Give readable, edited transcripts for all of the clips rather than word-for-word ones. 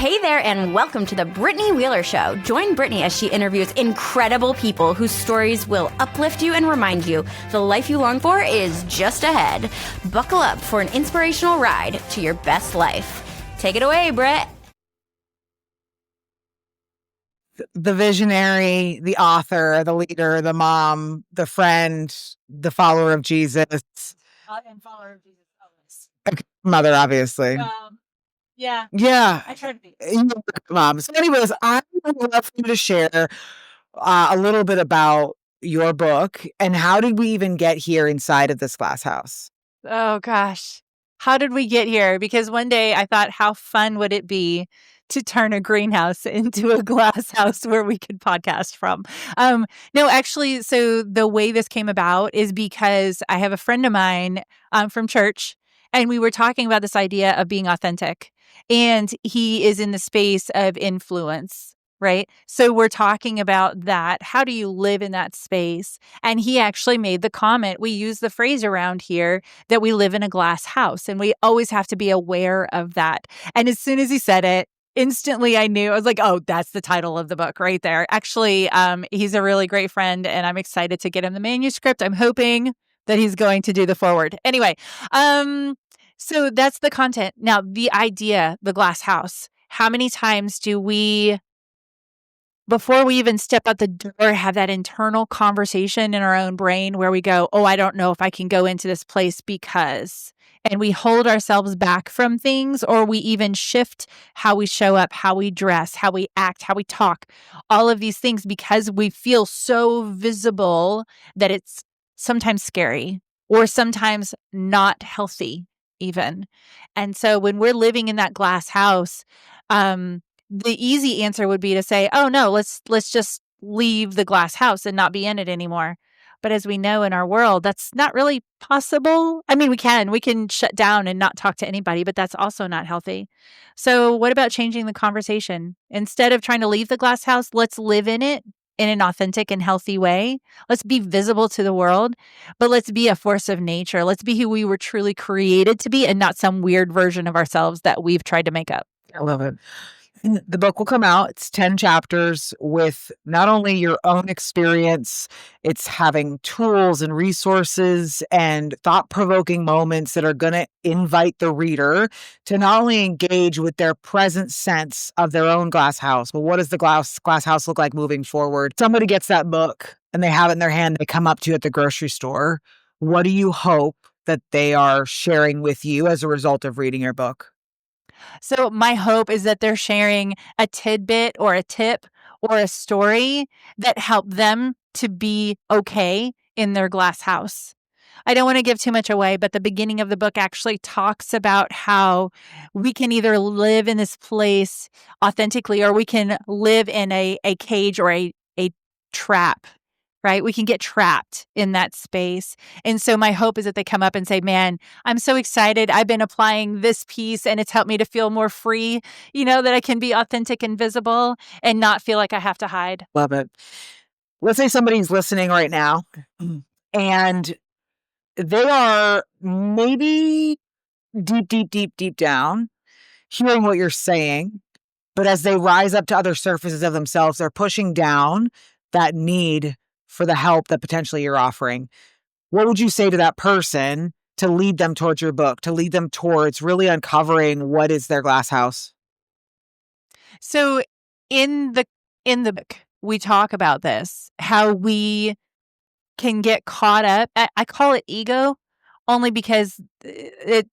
Hey there, and welcome to the Brittany Wheeler Show. Join Brittany as she interviews incredible people whose stories will uplift you and remind you the life you long for is just ahead. Buckle up for an inspirational ride to your best life. Take it away, Britt. The visionary, the author, the leader, the mom, the friend, the follower of Jesus. And follower of Jesus always. Okay, mother, obviously. Yeah. I try to be. Mom. So anyways, I would love for you to share a little bit about your book and how did we even get here inside of this glass house? Oh, gosh. How did we get here? Because one day I thought, how fun would it be to turn a greenhouse into a glass house where we could podcast from? No, actually, so the way this came about is because I have a friend of mine from church, and we were talking about this idea of being authentic. And he is in the space of influence, right? So we're talking about that. How do you live in that space? And he actually made the comment, we use the phrase around here that we live in a glass house, and we always have to be aware of that. And as soon as he said it, instantly I knew. I was like, oh, that's the title of the book right there. Actually, he's a really great friend, and I'm excited to get him the manuscript. I'm hoping that he's going to do the forward. Anyway, so that's the content. Now, the idea, the glass house. How many times do we, before we even step out the door, have that internal conversation in our own brain where we go, oh, I don't know if I can go into this place because, and we hold ourselves back from things, or we even shift how we show up, how we dress, how we act, how we talk, all of these things because we feel so visible that it's sometimes scary or sometimes not healthy even. And so when we're living in that glass house, the easy answer would be to say, oh no, let's just leave the glass house and not be in it anymore. But as we know in our world, that's not really possible. I mean, we can shut down and not talk to anybody, but that's also not healthy. So what about changing the conversation? Instead of trying to leave the glass house, let's live in it in an authentic and healthy way. Let's be visible to the world, but let's be a force of nature. Let's be who we were truly created to be and not some weird version of ourselves that we've tried to make up. I love it. The book will come out. It's 10 chapters with not only your own experience, it's having tools and resources and thought-provoking moments that are going to invite the reader to not only engage with their present sense of their own glass house, but what does the glass house look like moving forward? Somebody gets that book and they have it in their hand. They come up to you at the grocery store. What do you hope that they are sharing with you as a result of reading your book? So my hope is that they're sharing a tidbit or a tip or a story that helped them to be okay in their glass house. I don't want to give too much away, but the beginning of the book actually talks about how we can either live in this place authentically or we can live in a cage or a trap. Right? We can get trapped in that space. And so my hope is that they come up and say, man, I'm so excited. I've been applying this piece and it's helped me to feel more free, that I can be authentic and visible and not feel like I have to hide. Love it. Let's say somebody's listening right now and they are maybe deep down hearing what you're saying, but as they rise up to other surfaces of themselves, they're pushing down that need for the help that potentially you're offering. What would you say to that person to lead them towards your book, to lead them towards really uncovering what is their glass house? So in the book, we talk about this, how we can get caught up. I call it ego only because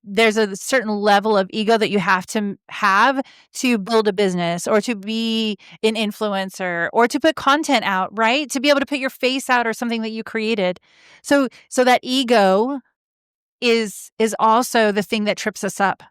there's a certain level of ego that you have to build a business or to be an influencer or to put content out, right? To be able to put your face out or something that you created. So that ego is also the thing that trips us up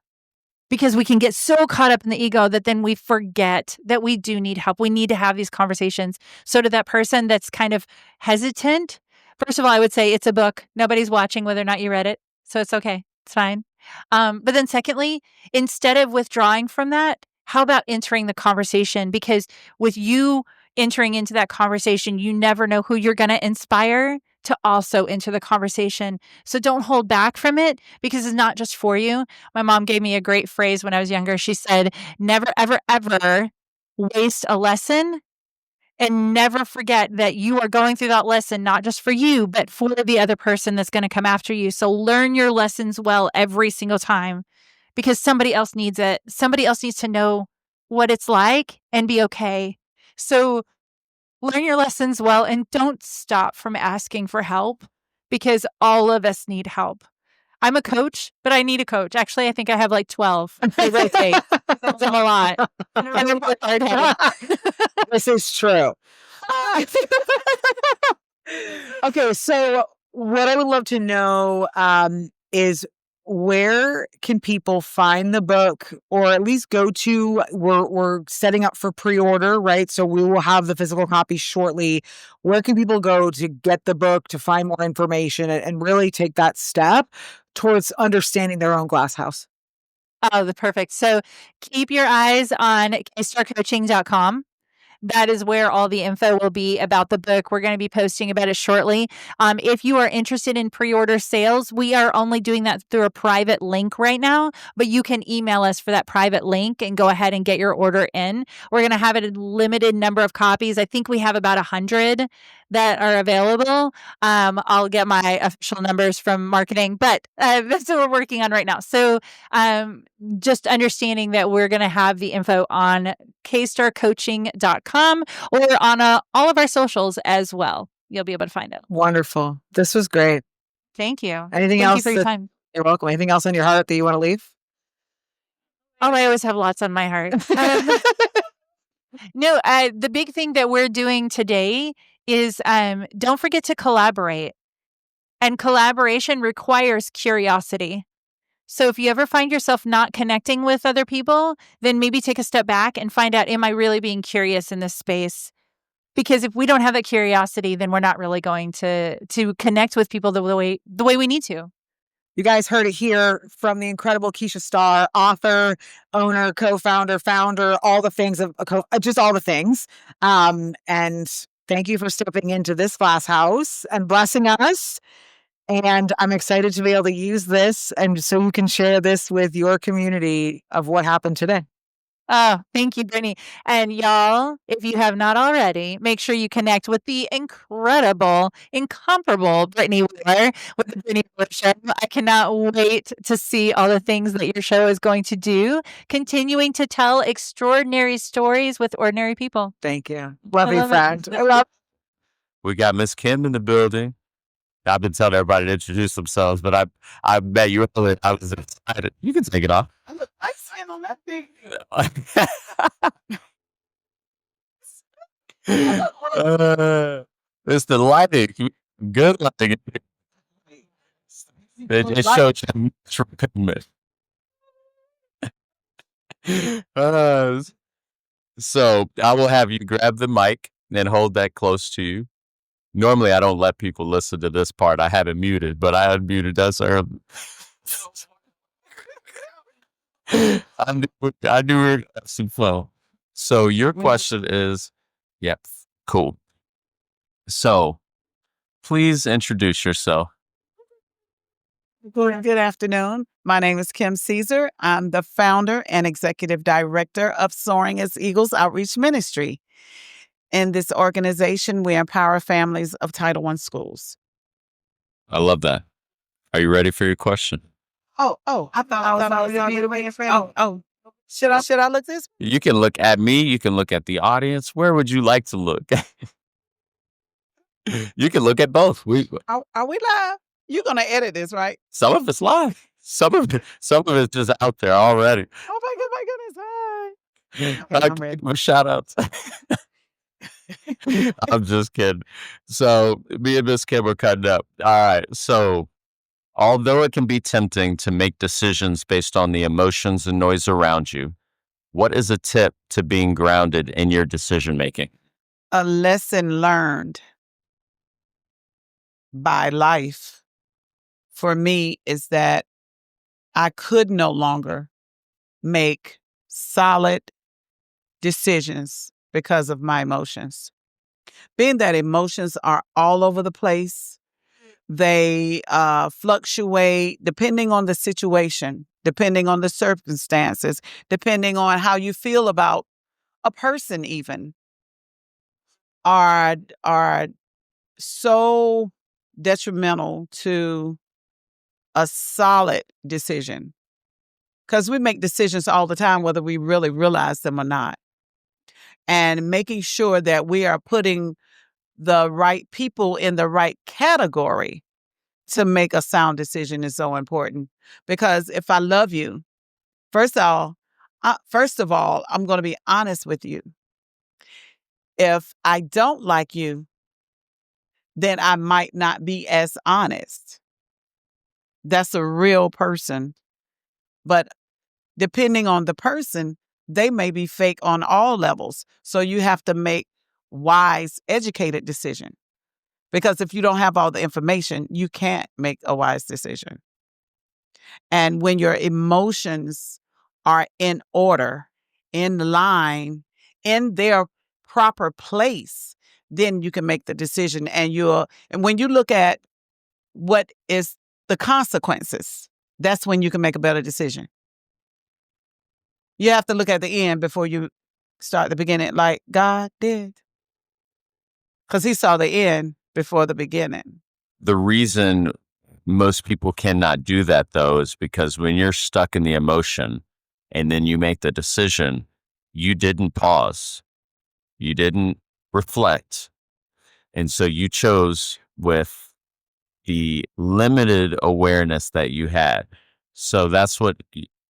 because we can get so caught up in the ego that then we forget that we do need help. We need to have these conversations. So to that person that's kind of hesitant, first of all, I would say it's a book. Nobody's watching whether or not you read it. So it's okay. It's fine. But then secondly, instead of withdrawing from that, how about entering the conversation? Because with you entering into that conversation, you never know who you're going to inspire to also enter the conversation. So don't hold back from it because it's not just for you. My mom gave me a great phrase when I was younger. She said, never, ever, ever waste a lesson, and never forget that you are going through that lesson, not just for you, but for the other person that's going to come after you. So learn your lessons well every single time because somebody else needs it. Somebody else needs to know what it's like and be okay. So learn your lessons well and don't stop from asking for help because all of us need help. I'm a coach, but I need a coach. Actually, I think I have like 12. They rotate. That's a lot. And I'm really hard-headed. This is true. Okay, so what I would love to know is where can people find the book, or at least go to? We're setting up for pre-order, right? So we will have the physical copy shortly. Where can people go to get the book, to find more information, and really take that step towards understanding their own glass house? Oh, perfect. So keep your eyes on kstarcoaching.com. That is where all the info will be about the book. We're going to be posting about it shortly. If you are interested in pre-order sales, we are only doing that through a private link right now, but you can email us for that private link and go ahead and get your order in. We're going to have a limited number of copies. I think we have about 100 that are available. I'll get my official numbers from marketing, but that's what we're working on right now. So just understanding that we're going to have the info on kstarcoaching.com or on all of our socials as well. You'll be able to find it. Wonderful. This was great. Thank you. Anything Thank else? you for your time. You're welcome. Anything else on your heart that you want to leave? Oh, I always have lots on my heart. No, the big thing that we're doing today is don't forget to collaborate. And collaboration requires curiosity. So if you ever find yourself not connecting with other people, then maybe take a step back and find out, am I really being curious in this space? Because if we don't have that curiosity, then we're not really going to connect with people the way we need to. You guys heard it here from the incredible Keisha Starr, author, owner, co-founder, founder, all the things of just all the things. And thank you for stepping into this glass house and blessing us. And I'm excited to be able to use this and so you can share this with your community of what happened today. Oh, thank you, Brittany. And y'all, if you have not already, make sure you connect with the incredible, incomparable Brittany Wheeler with the Brittany Wheeler Show. I cannot wait to see all the things that your show is going to do, continuing to tell extraordinary stories with ordinary people. Thank you. Love you, friend. I love. We got Miss Kim in the building. I've been telling everybody to introduce themselves, but I bet you earlier I was excited. You can take it off. I look nice on that thing. It's the lighting. Good lighting. It showed you much recruitment. So I will have you grab the mic and hold that close to you. Normally, I don't let people listen to this part. I have it muted, but I unmuted us early. I knew we were going to have some flow. So your question is, yep, cool. So please introduce yourself. Good afternoon. My name is Kim Caesar. I'm the founder and executive director of Soaring as Eagles Outreach Ministry. In this organization, we empower families of Title I schools. I love that. Are you ready for your question? I thought I was on your way in front. Should I look this? You can look at me. You can look at the audience. Where would you like to look? You can look at both. Are we live? You're gonna edit this, right? Some of it's live. Some of it's just out there already. Oh my goodness! Hi. I I'm ready. give them shout outs. I'm just kidding. So me and Miss Kim are cutting up. All right. So although it can be tempting to make decisions based on the emotions and noise around you, what is a tip to being grounded in your decision making? A lesson learned by life for me is that I could no longer make solid decisions because of my emotions. Being that emotions are all over the place, They fluctuate depending on the situation, depending on the circumstances, depending on how you feel about a person even, are so detrimental to a solid decision. Because we make decisions all the time, whether we really realize them or not. And making sure that we are putting the right people in the right category to make a sound decision is so important. Because if I love you, first of all, I'm going to be honest with you. If I don't like you, then I might not be as honest. That's a real person. But depending on the person, they may be fake on all levels. So you have to make wise, educated decision. Because if you don't have all the information, you can't make a wise decision. And when your emotions are in order, in line, in their proper place, then you can make the decision. And when you look at what is the consequences, that's when you can make a better decision. You have to look at the end before you start the beginning, like God did. Because he saw the end before the beginning. The reason most people cannot do that, though, is because when you're stuck in the emotion and then you make the decision, you didn't pause. You didn't reflect. And so you chose with the limited awareness that you had. So that's what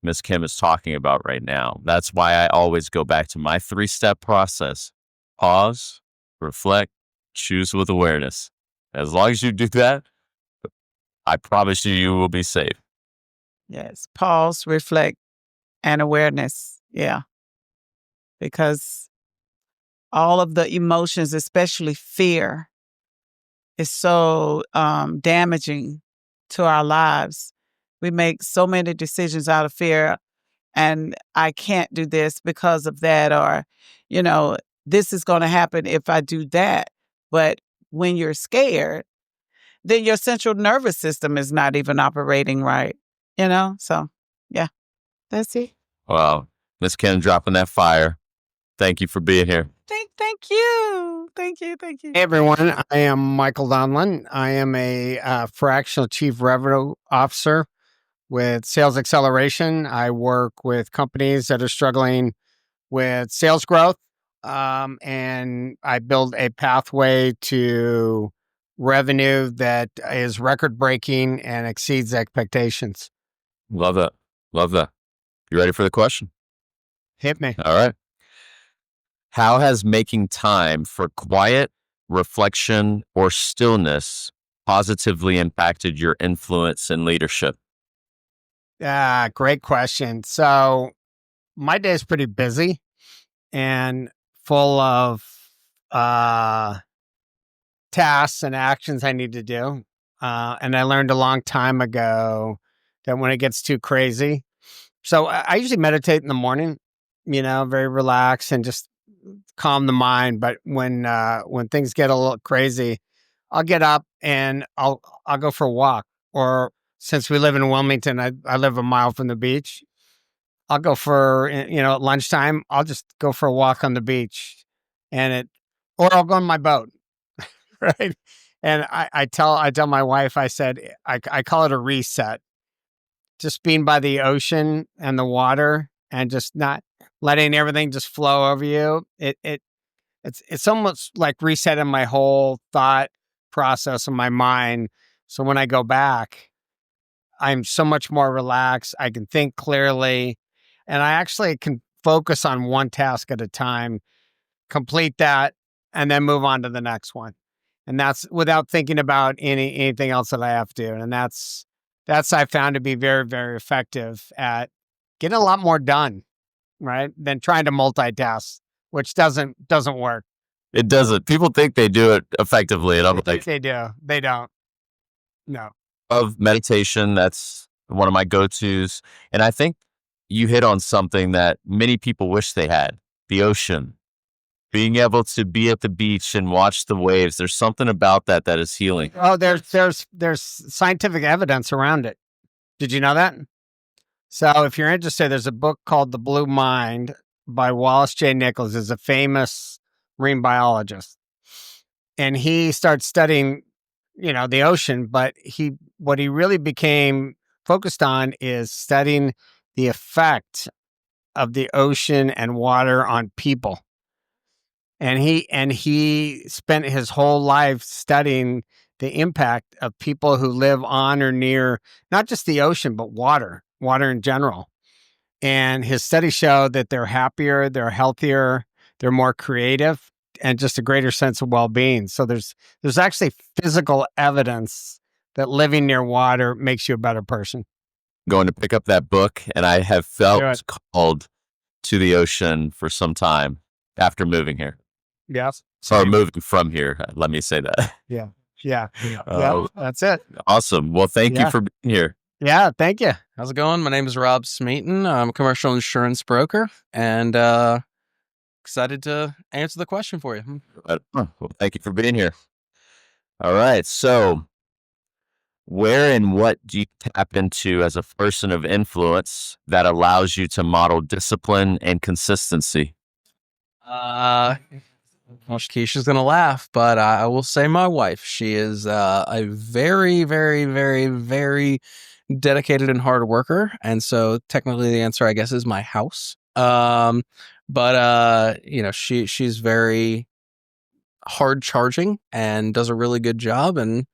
Ms. Kim is talking about right now. That's why I always go back to my 3-step process. Pause, reflect, choose with awareness. As long as you do that, I promise you will be safe. Yes. Pause, reflect, and awareness. Yeah. Because all of the emotions, especially fear, is so damaging to our lives. We make so many decisions out of fear, and I can't do this because of that, or, this is going to happen if I do that. But when you're scared, then your central nervous system is not even operating right, So, yeah, that's it. Wow. Ms. Kim dropping that fire. Thank you for being here. Thank you. Thank you. Hey everyone, I am Michael Donlin. I am a fractional chief revenue officer with Sales Acceleration. I work with companies that are struggling with sales growth, and I build a pathway to revenue that is record breaking and exceeds expectations. Love that. Love that. You ready for the question? Hit me. All right. How has making time for quiet, reflection, or stillness positively impacted your influence and leadership? Great question. So my day is pretty busy and full of tasks and actions I need to do. And I learned a long time ago that when it gets too crazy, so I usually meditate in the morning, very relaxed and just calm the mind. But when things get a little crazy, I'll get up and I'll go for a walk. Or since we live in Wilmington, I live a mile from the beach. I'll go for, at lunchtime, I'll just go for a walk on the beach or I'll go on my boat. Right. And I tell my wife, I said, I call it a reset. Just being by the ocean and the water and just not letting everything just flow over you. It's almost like resetting my whole thought process in my mind. So when I go back, I'm so much more relaxed. I can think clearly, and I actually can focus on one task at a time, complete that, and then move on to the next one. And that's without thinking about anything else that I have to do. And that's I found to be very, very effective at getting a lot more done, right? Than trying to multitask, which doesn't work. It doesn't. People think they do it effectively, and I'm like, they do. They don't. No. Of meditation, that's one of my go-tos. And I think you hit on something that many people wish they had: the ocean. Being able to be at the beach and watch the waves, there's something about that is healing. Oh, there's scientific evidence around it. Did you know that? So if you're interested, there's a book called The Blue Mind by Wallace J. Nichols. Is a famous marine biologist. And he starts studying, the ocean, but what he really became focused on is studying the effect of the ocean and water on people. And he spent his whole life studying the impact of people who live on or near not just the ocean, but water in general. And his studies show that they're happier, they're healthier, they're more creative, and just a greater sense of well-being. So there's actually physical evidence that living near water makes you a better person. Going to pick up that book, and I have felt called to the ocean for some time after moving here. Yes. Or moving from here. Let me say that. Yeah. Yeah. That's it. Awesome. Well, thank you for being here. Yeah. Thank you. How's it going? My name is Rob Smeaton. I'm a commercial insurance broker and excited to answer the question for you. Well, thank you for being here. All right. So, where and what do you tap into as a person of influence that allows you to model discipline and consistency? Well, Keisha's going to laugh, but I will say my wife. She is a very, very, very, very dedicated and hard worker. And so technically the answer, I guess, is my house. But she's very hard charging and does a really good job. And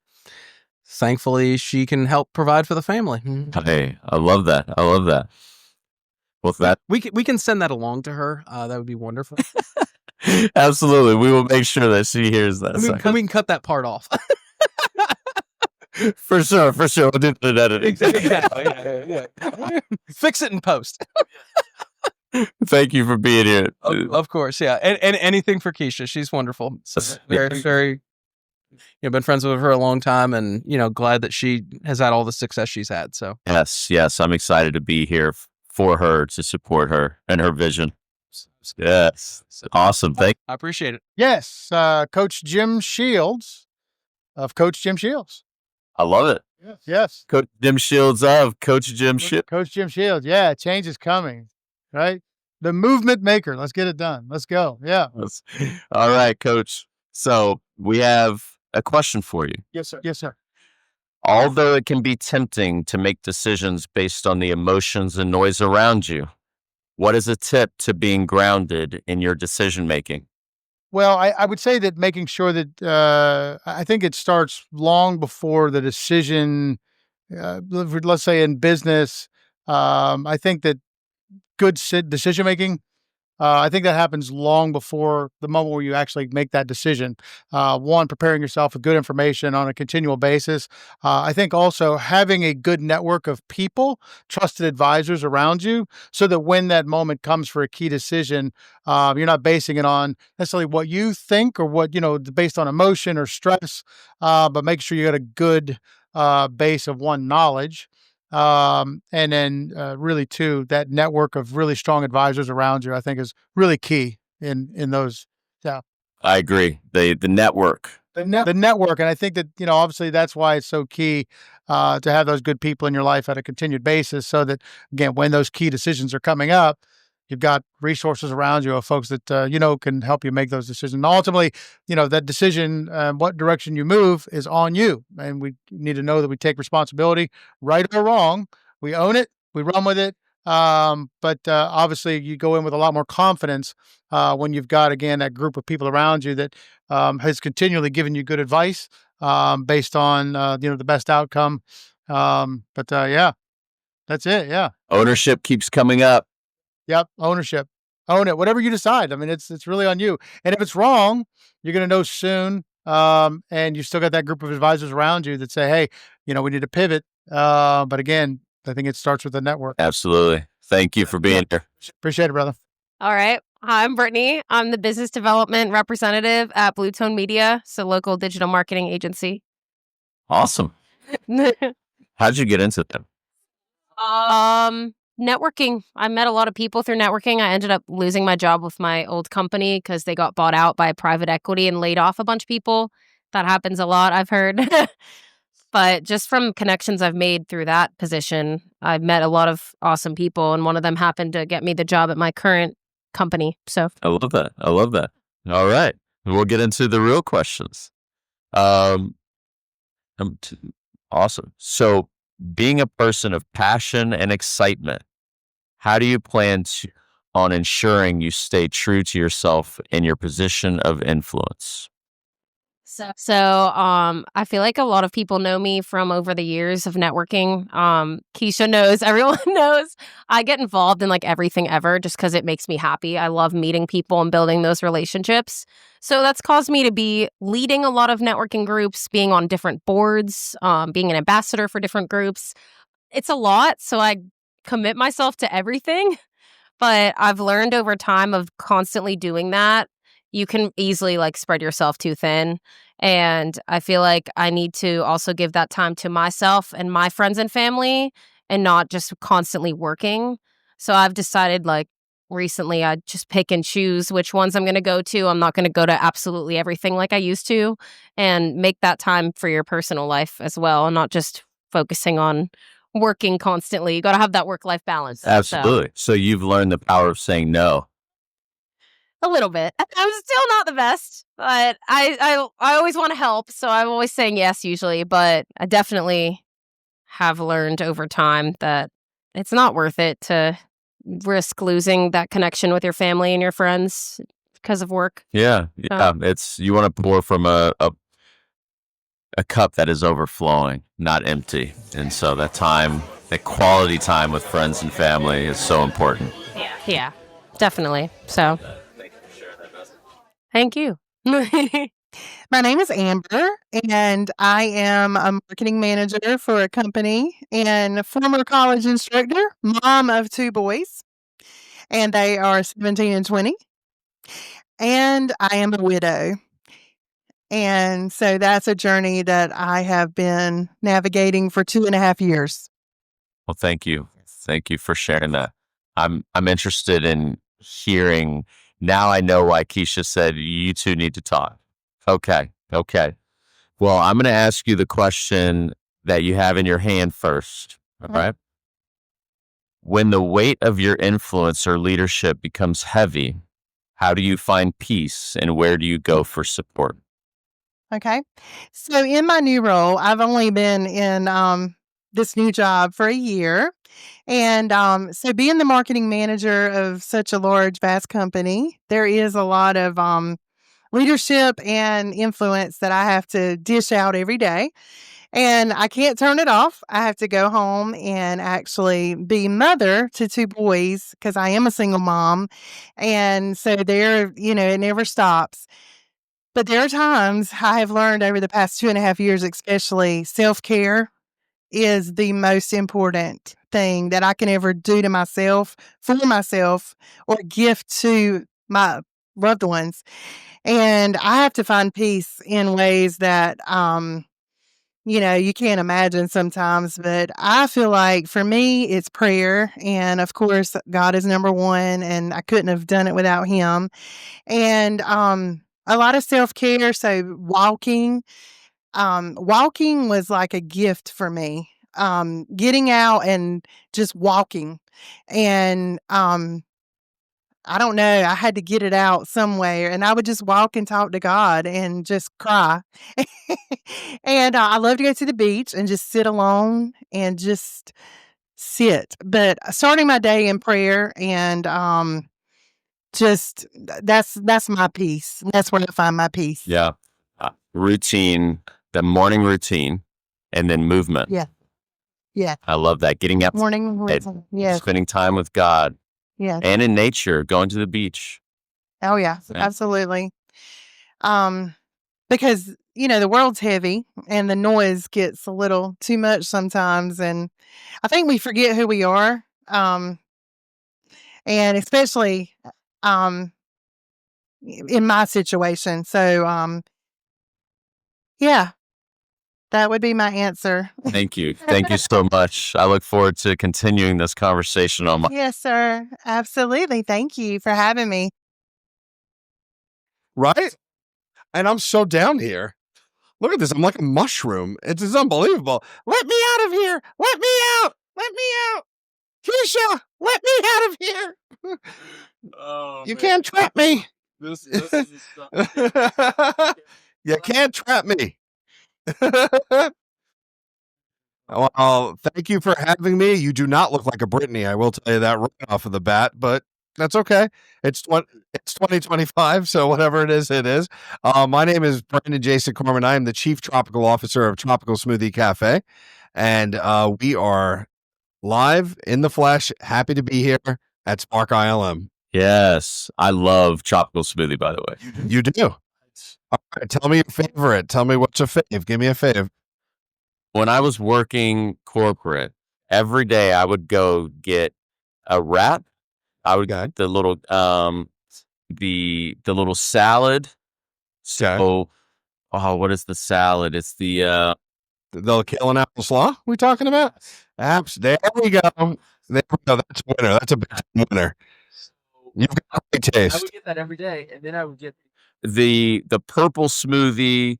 thankfully she can help provide for the family. Hey, I love that. Well, we can send that along to her. That would be wonderful. Absolutely. We will make sure that she hears that. We can cut that part off. For sure. We'll do the editing. Exactly. Yeah. Fix it in post. Thank you for being here. Of course, yeah. And anything for Keisha. She's wonderful. So very, very, been friends with her a long time and, glad that she has had all the success she's had. So Yes. I'm excited to be here for her, to support her and her vision. Yes. Awesome. I appreciate it. Yes. Coach Jim Shields of Coach Jim Shields. I love it. Yes. Coach Jim Shields of Coach Jim Shields. Coach Jim Shields. Yeah. Change is coming. Right. The movement maker. Let's get it done. Let's go. Yeah. All right, Coach. So we have a question for you. Yes, sir. Yes, sir. Although it can be tempting to make decisions based on the emotions and noise around you, what is a tip to being grounded in your decision making? Well, I would say that making sure that I think it starts long before the decision. Let's say in business, I think that good decision making. I think that happens long before the moment where you actually make that decision. One, preparing yourself with good information on a continual basis. I think also having a good network of people, trusted advisors around you, so that when that moment comes for a key decision, you're not basing it on necessarily what you think or what, based on emotion or stress, but make sure you got a good base of knowledge. And then really two, that network of really strong advisors around you, I think is really key in those. Yeah. I agree. The network. The network. And I think that, obviously that's why it's so key to have those good people in your life at a continued basis, so that, again, when those key decisions are coming up, you've got resources around you of folks that, can help you make those decisions. And ultimately, that decision, what direction you move is on you. And we need to know that we take responsibility, right or wrong. We own it. We run with it. But obviously you go in with a lot more confidence when you've got, again, that group of people around you that has continually given you good advice based on, the best outcome. Yeah, that's it. Yeah. Ownership keeps coming up. Yep. Ownership. Own it. Whatever you decide. I mean, it's really on you. And if it's wrong, you're going to know soon. And you still got that group of advisors around you that say, hey, we need to pivot. But again, I think it starts with the network. Absolutely. Thank you for being here. Appreciate it, brother. All right. Hi, I'm Brittany. I'm the business development representative at Blue Tone Media, so local digital marketing agency. Awesome. How'd you get into them? Networking. I met a lot of people through networking. I ended up losing my job with my old company because they got bought out by private equity and laid off a bunch of people. That happens a lot, I've heard. But just from connections I've made through that position, I've met a lot of awesome people, and one of them happened to get me the job at my current company. So I love that. I love that. All right. We'll get into the real questions. Um, awesome. So, being a person of passion and excitement, how do you plan on ensuring you stay true to yourself in your position of influence? I feel like a lot of people know me from over the years of networking. Keisha knows, everyone knows. I get involved in like everything ever just because it makes me happy. I love meeting people and building those relationships. So that's caused me to be leading a lot of networking groups, being on different boards, being an ambassador for different groups. It's a lot, so I commit myself to everything. But I've learned over time of constantly doing that, you can easily like spread yourself too thin. And I feel like I need to also give that time to myself and my friends and family and not just constantly working. So I've decided like recently I just pick and choose which ones I'm going to go to. I'm not going to go to absolutely everything like I used to, and make that time for your personal life as well, and not just focusing on working constantly. You got to have that work-life balance. Absolutely. So you've learned the power of saying no. A little bit. I'm still not the best, but I always want to help, so I'm always saying yes usually, but I definitely have learned over time that it's not worth it to risk losing that connection with your family and your friends because of work. Yeah. It's you want to pour from a cup that is overflowing, not empty. And so that quality time with friends and family is so important. Yeah, definitely. So thank you. My name is Amber, and I am a marketing manager for a company and a former college instructor, mom of 2 boys, and they are 17 and 20. And I am a widow. And so that's a journey that I have been navigating for 2.5 years. Well, thank you. Thank you for sharing that. I'm interested in hearing. Now I know why Keisha said you two need to talk. Okay. Well, I'm going to ask you the question that you have in your hand first. All right. When the weight of your influence or leadership becomes heavy, how do you find peace and where do you go for support? Okay. So in my new role, I've only been in this new job for a year. And so being the marketing manager of such a large, vast company, there is a lot of leadership and influence that I have to dish out every day. And I can't turn it off. I have to go home and actually be mother to 2 boys because I am a single mom. And so it never stops. But there are times I have learned over the past 2.5 years, especially self-care is the most important thing that I can ever do to myself, for myself, or gift to my loved ones. And I have to find peace in ways that, you can't imagine sometimes. But I feel like for me, it's prayer. And of course, God is number one, and I couldn't have done it without Him. And a lot of self-care. So walking was like a gift for me. Getting out and just walking. And I don't know, I had to get it out somewhere, and I would just walk and talk to God and just cry. And I love to go to the beach and just sit alone and just sit. But starting my day in prayer and just that's my peace. That's where I find my peace. Yeah. Routine, the morning routine, and then movement. Yeah. I love that. Getting up, Morning routine. Yes. spending time with God, Yes. and in nature, going to the beach. Oh yeah, Yeah. absolutely. Because the world's heavy and the noise gets a little too much sometimes, and I think we forget who we are. And especially in my situation. So yeah, That would be my answer. Thank you. Thank you so much. I look forward to continuing this conversation on my. Yes, sir. Absolutely. Thank you for having me. Right? And I'm so down here. Look at this. I'm like a mushroom. It's unbelievable. Let me out of here. Let me out. Let me out. Keisha, let me out of here. You can't trap me. This is You can't trap me. Well, thank you for having me. You do not look like a Brittany. I will tell you that right off of the bat, but that's okay. It's 2025, so whatever it is, it is. My name is Brandon Jason Corman. I am the Chief Tropical Officer of Tropical Smoothie Cafe, and we are live in the flesh. Happy to be here at SparkILM. Yes, I love tropical smoothie, by the way. You do? All right, tell me your favorite. Tell me what's a fave. Give me a fave. When I was working corporate, every day I would go get a wrap. I would get the little the little salad. So, what is the salad? It's the kale and apple slaw we talking about? Apps. There we go. There we go. That's a winner. That's a big winner. You've got great taste. I would get that every day, and then I would get the purple smoothie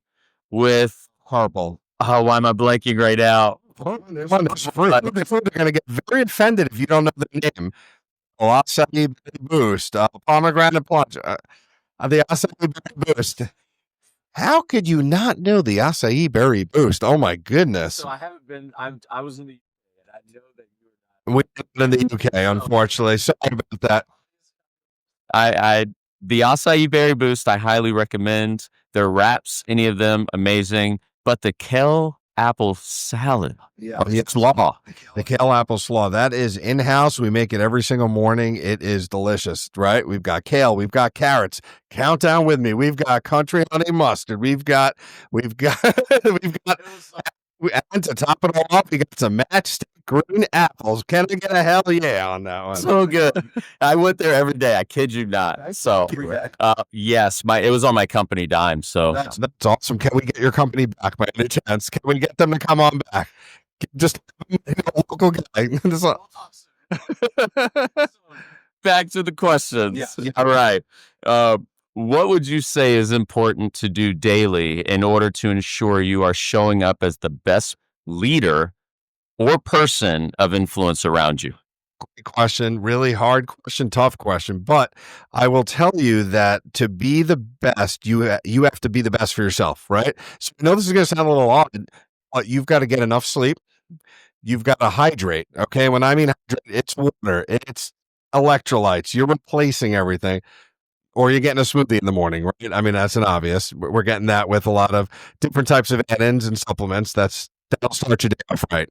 with purple. Oh, why am I blanking right now? They're going to get very offended if you don't know the name. Acai Berry Boost, pomegranate plunge, the Acai Berry Boost. How could you not know the Acai Berry Boost? Oh my goodness! So I haven't been. I was in the UK, and I know that you were not. We're in the UK, unfortunately. Sorry about that. The Acai Berry Boost, I highly recommend. Their wraps, any of them, amazing. But the kale apple salad. Yeah, it's law. The kale apple slaw. That is in-house. We make it every single morning. It is delicious, right? We've got kale. We've got carrots. Count down with me. We've got country honey mustard. We've got, and to top it all off, we got some matchstick green apples. Can I get a hell yeah on that one? So good. I went there every day. I kid you not. So, yes, it was on my company dime. So that's awesome. Can we get your company back by any chance? Can we get them to come on back? Just a local guy. Back to the questions. Yeah. All right. What would you say is important to do daily in order to ensure you are showing up as the best leader or person of influence around you? Great question. Really hard question, tough question. But I will tell you that to be the best, you have to be the best for yourself, right? So I know this is going to sound a little odd, but you've got to get enough sleep. You've got to hydrate. Okay. When I mean hydrate, it's water, it's electrolytes. You're replacing everything. Or you're getting a smoothie in the morning, right? I mean, that's an obvious. We're getting that with a lot of different types of add-ins and supplements. That'll start your day off right?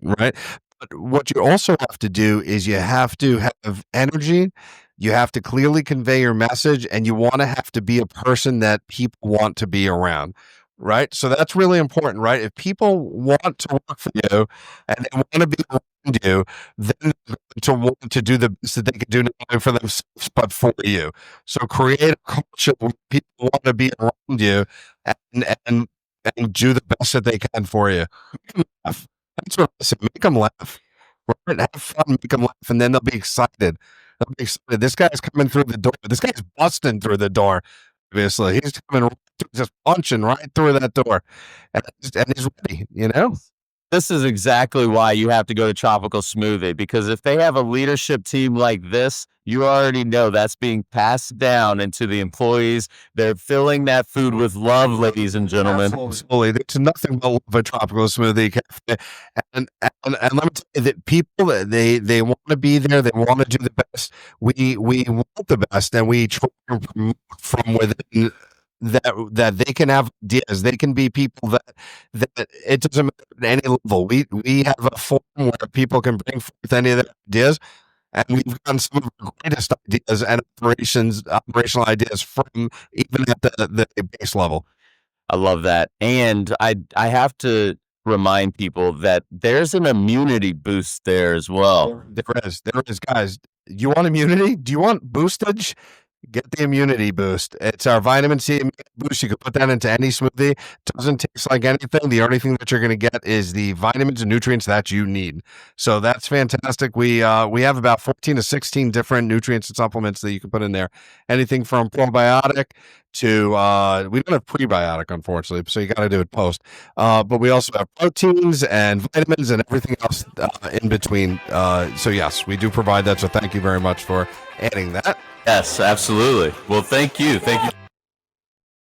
But what you also have to do is you have to have energy. You have to clearly convey your message, and you want to have to be a person that people want to be around, right? So that's really important, right? If people want to work for you and they want to be around you, then they're going to want to do the best that they can do not only for themselves, but for you. So create a culture where people want to be around you and do the best that they can for you. Make them laugh. That's what I say. Make them laugh. Right? Have fun, make them laugh, and then they'll be excited. They'll be excited. This guy's coming through the door. This guy's busting through the door. Obviously, he's coming, just punching right through that door, and he's ready. You know. This is exactly why you have to go to Tropical Smoothie, because if they have a leadership team like this, you already know that's being passed down into the employees. They're filling that food with love, ladies and gentlemen. Absolutely. There's nothing but love at Tropical Smoothie Cafe. And let me tell you that people, they want to be there. They want to do the best. We want the best, and we try to promote from within that they can have ideas. They can be people that it doesn't matter at any level. We have a forum where people can bring forth any of their ideas, and we've gotten some of our greatest ideas and operational ideas from even at the base level. I love that. And I have to remind people that there's an immunity boost there as well. There is, guys. You want immunity? Do you want boostage? Get the immunity boost. It's our vitamin C immunity boost. You can put that into any smoothie. Doesn't taste like anything. The only thing that you're going to get is the vitamins and nutrients that you need. So that's fantastic. We have about 14 to 16 different nutrients and supplements that you can put in there. Anything from probiotic to we don't have prebiotic, unfortunately, so you got to do it post. But we also have proteins and vitamins and everything else in between. So yes, we do provide that. So thank you very much for adding that. Yes, absolutely. Well, thank you. Thank you.